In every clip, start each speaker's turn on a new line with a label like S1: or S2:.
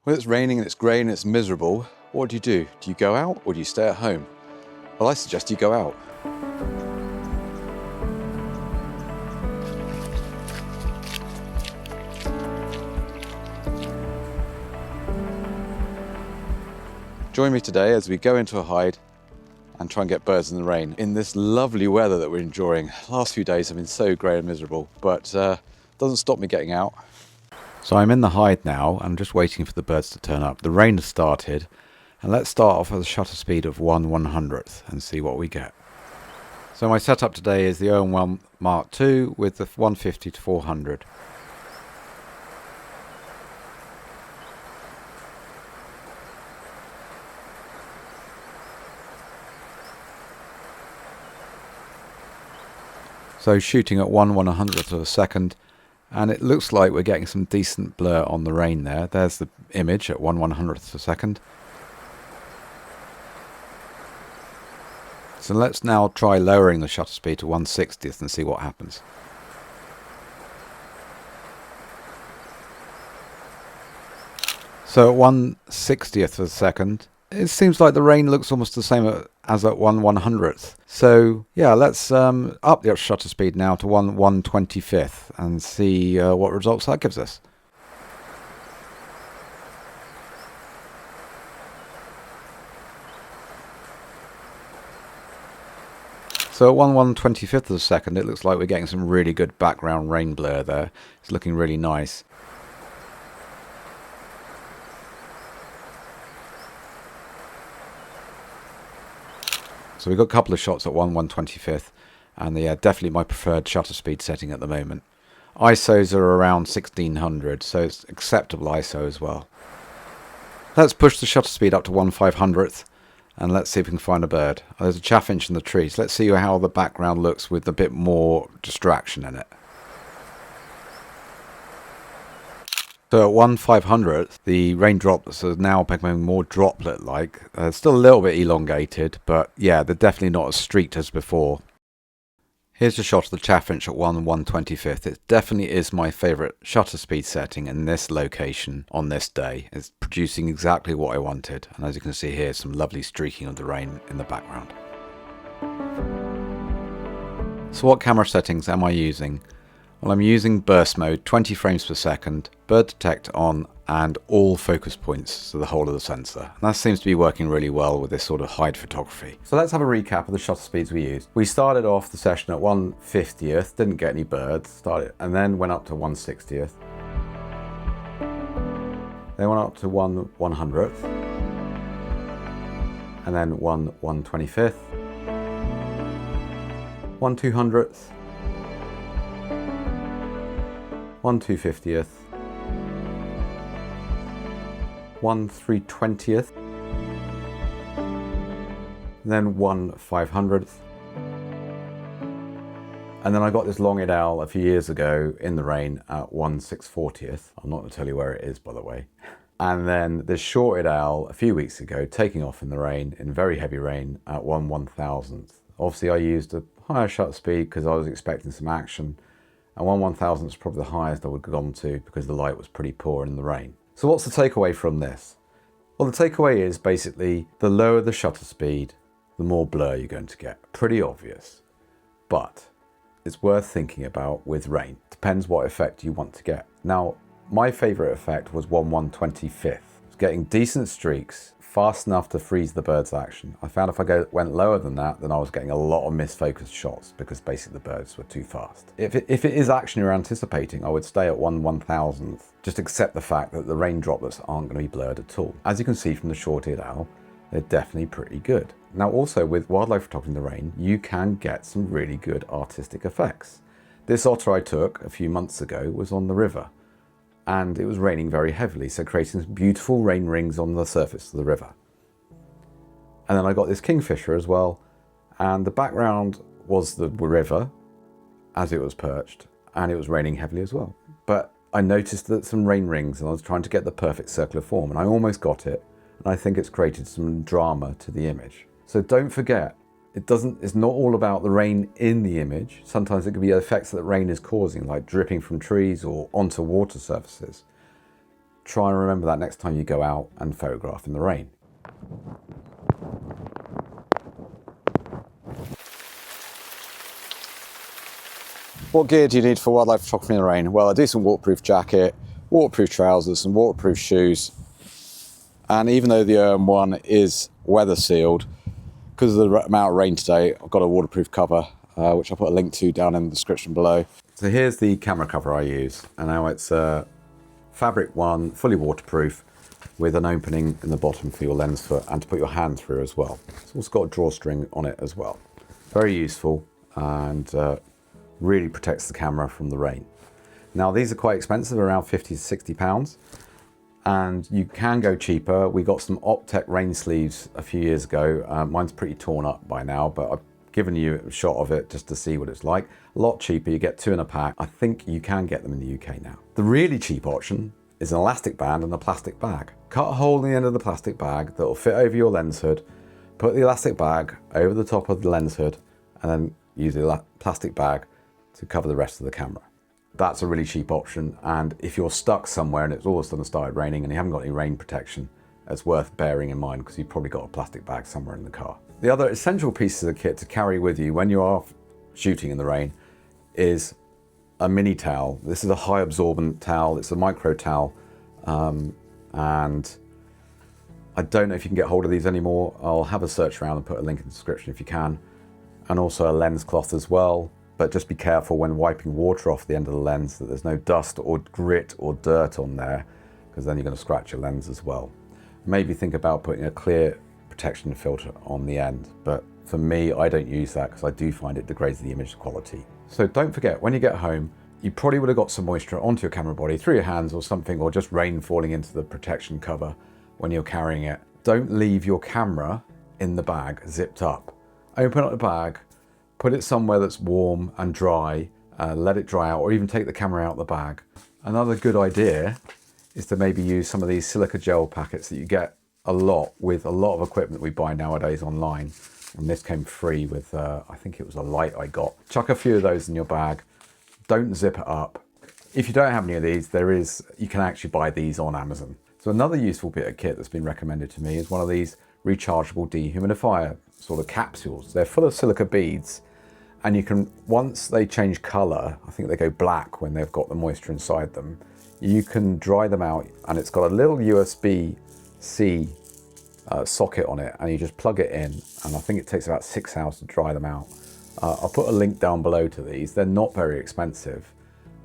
S1: When it's raining and it's grey and it's miserable, what do? Do you go out or do you stay at home? Well, I suggest you go out. Join me today as we go into a hide and try and get birds in the rain in this lovely weather that we're enjoying. The last few days have been so grey and miserable, but doesn't stop me getting out. So I'm in the hide now. I'm just waiting for the birds to turn up. The rain has started, and let's start off with a shutter speed of 1/100th and see what we get. So my setup today is the OM1 Mark II with the 150 to 400. So shooting at 1/100th of a second, and it looks like we're getting some decent blur on the rain there. There's the image at 1/100th of a second. So let's now try lowering the shutter speed to 1/60th and see what happens. So at 1/60th of a second, it seems like the rain looks almost the same as at 1/100th. So yeah, let's up the shutter speed now to 1/125th and see what results that gives us. So at 1/125th of a second, it looks like we're getting some really good background rain blur there. It's looking really nice. So we've got a couple of shots at 1/125th, and they're definitely my preferred shutter speed setting at the moment. ISOs are around 1600, so it's acceptable ISO as well. Let's push the shutter speed up to 1/500th, and let's see if we can find a bird. Oh, there's a chaffinch in the trees. Let's see how the background looks with a bit more distraction in it. So at 1/500th, the raindrops are now becoming more droplet-like. Still a little bit elongated, but yeah, they're definitely not as streaked as before. Here's a shot of the chaffinch at 1/125th. It definitely is my favourite shutter speed setting in this location on this day. It's producing exactly what I wanted, and as you can see here, some lovely streaking of the rain in the background. So what camera settings am I using? Well, I'm using burst mode, 20 frames per second, bird detect on, and all focus points to the whole of the sensor. And that seems to be working really well with this sort of hide photography. So let's have a recap of the shutter speeds we used. We started off the session at 1/50th, didn't get any birds, and then went up to 1/60th. Then went up to 1/100th, and then 1/125th, 1/200th, 1/250th, 1/320th, then 1/500th, and then I got this long-eared owl a few years ago in the rain at 1/640th. I'm not going to tell you where it is, by the way. And then this short-eared owl a few weeks ago, taking off in the rain, in very heavy rain, at 1/1000th. Obviously I used a higher shutter speed because I was expecting some action, and 1/1000th is probably the highest I would have gone to because the light was pretty poor in the rain. So what's the takeaway from this? Well, the takeaway is basically the lower the shutter speed, the more blur you're going to get. Pretty obvious, but it's worth thinking about with rain. Depends what effect you want to get. Now, my favorite effect was 1/125th. It's getting decent streaks, fast enough to freeze the bird's action. I found if I went lower than that, then I was getting a lot of misfocused shots because basically the birds were too fast. If it is action you're anticipating, I would stay at 1/1000th. Just accept the fact that the rain droplets aren't going to be blurred at all. As you can see from the short-eared owl, they're definitely pretty good. Now also with wildlife photography in the rain, you can get some really good artistic effects. This otter I took a few months ago was on the river, and it was raining very heavily, so creating some beautiful rain rings on the surface of the river. And then I got this kingfisher as well, and the background was the river as it was perched, and it was raining heavily as well. But I noticed that some rain rings, and I was trying to get the perfect circular form, and I almost got it, and I think it's created some drama to the image. So don't forget, it's not all about the rain in the image. Sometimes it could be effects that rain is causing, like dripping from trees or onto water surfaces. try and remember that next time you go out and photograph in the rain. What gear do you need for wildlife photography in the rain? Well, a decent waterproof jacket, waterproof trousers, some waterproof shoes. And even though the one is weather sealed, because of the amount of rain today, I've got a waterproof cover, which I'll put a link to down in the description below. So here's the camera cover I use. And now it's a fabric one, fully waterproof, with an opening in the bottom for your lens foot and to put your hand through as well. It's also got a drawstring on it as well. Very useful and really protects the camera from the rain. Now these are quite expensive, around 50 to 60 pounds. And you can go cheaper. We got some Optech rain sleeves a few years ago. Mine's pretty torn up by now, but I've given you a shot of it just to see what it's like. A lot cheaper, you get 2 in a pack. I think you can get them in the UK now. The really cheap option is an elastic band and a plastic bag. Cut a hole in the end of the plastic bag that will fit over your lens hood, put the elastic bag over the top of the lens hood, and then use the plastic bag to cover the rest of the camera. That's a really cheap option, and if you're stuck somewhere and it's all of a sudden started raining and you haven't got any rain protection, it's worth bearing in mind because you've probably got a plastic bag somewhere in the car. The other essential pieces of kit to carry with you when you are shooting in the rain is a mini towel. This is a high absorbent towel, it's a micro towel, and I don't know if you can get hold of these anymore. I'll have a search around and put a link in the description if you can, and also a lens cloth as well. But just be careful when wiping water off the end of the lens that there's no dust or grit or dirt on there, because then you're going to scratch your lens as well. Maybe think about putting a clear protection filter on the end, but for me, I don't use that because I do find it degrades the image quality. So don't forget, when you get home, you probably would have got some moisture onto your camera body through your hands or something, or just rain falling into the protection cover when you're carrying it. Don't leave your camera in the bag zipped up. Open up the bag, put it somewhere that's warm and dry, let it dry out, or even take the camera out of the bag. Another good idea is to maybe use some of these silica gel packets that you get a lot with a lot of equipment we buy nowadays online. And this came free with, I think it was a light I got. Chuck a few of those in your bag. Don't zip it up. If you don't have any of these, you can actually buy these on Amazon. So another useful bit of kit that's been recommended to me is one of these rechargeable dehumidifier sort of capsules. They're full of silica beads. And you can, once they change color, I think they go black when they've got the moisture inside them, you can dry them out, and it's got a little USB-C socket on it, and you just plug it in, and I think it takes about 6 hours to dry them out. I'll put a link down below to these. They're not very expensive,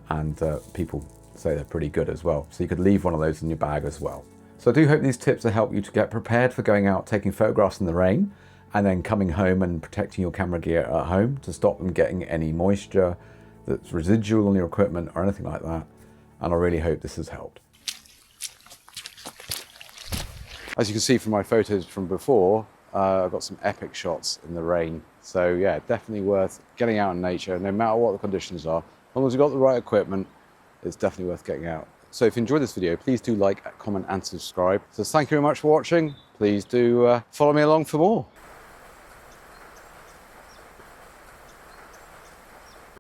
S1: and people say they're pretty good as well. So you could leave one of those in your bag as well. So I do hope these tips will help you to get prepared for going out taking photographs in the rain, and then coming home and protecting your camera gear at home to stop them getting any moisture that's residual on your equipment or anything like that. And I really hope this has helped. As you can see from my photos from before, I've got some epic shots in the rain. So yeah, definitely worth getting out in nature, no matter what the conditions are. As long as you've got the right equipment, it's definitely worth getting out. So if you enjoyed this video, please do like, comment and subscribe. So thank you very much for watching. Please do follow me along for more.